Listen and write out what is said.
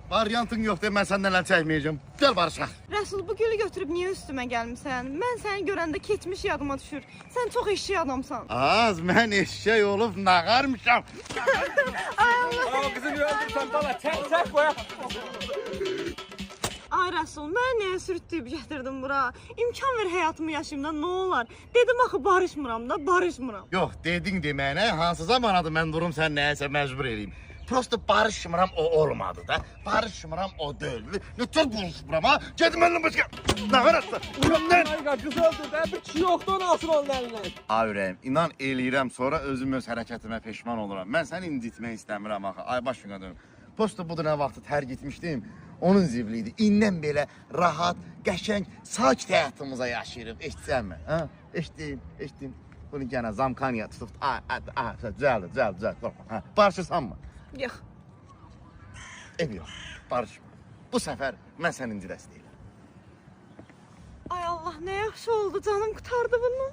Variantın yoxdur, mən səndən əl çəkməyəcəm. Gəl barışaq. Rəsul, bu gülü götürüb niyə üstümə gəlmisən? Mən səni görəndə keçmiş yadıma düşür. Sən çox eşşək adamsan. Az, mən eşşək olub nağarmışam. Ama kızı niye öldürsen bana? Çek koya. Ay Rəsul, mən nəyə sürütdüyüb gətirdim bura? İmkan ver həyatımı yaşayım da, nə olar? Dedim axı barışmıram da, barışmıram. Yox, dedin deməyinə, hansı zamanadır mən durum sən nəyəsə məcbur eləyim. Prosto barışmıram, o olmadı da. Barışmıram, o deyil. Nətər barışmıram ha? Gedim məndən başqa. Nağarasın. Ay kızı öldürdü. Bir kişi yoktu onu alsın onun elinden. Ay ürəyim, inan eləyirəm, sonra özüm öz hərəkətimə peşman oluram. Mən səni incitmək istəmirəm axı. Ay başına dönüm. Prosto budur nə vaxtı tər gitmişdim. Onun zivli idi. İndən belə rahat, qəşəng, sakit həyatımıza yaşayırıq. Eşitsənmi? Ha? Eşitdim. Bunu yenə zamkaniya tutub. Düzəldi. Ha, barışırsanmı? Yox. Yox, barışma. Bu səfər mən sənin incirəsi deyiləm. Ay Allah, nə yaxşı oldu, canım qurtardı bundan.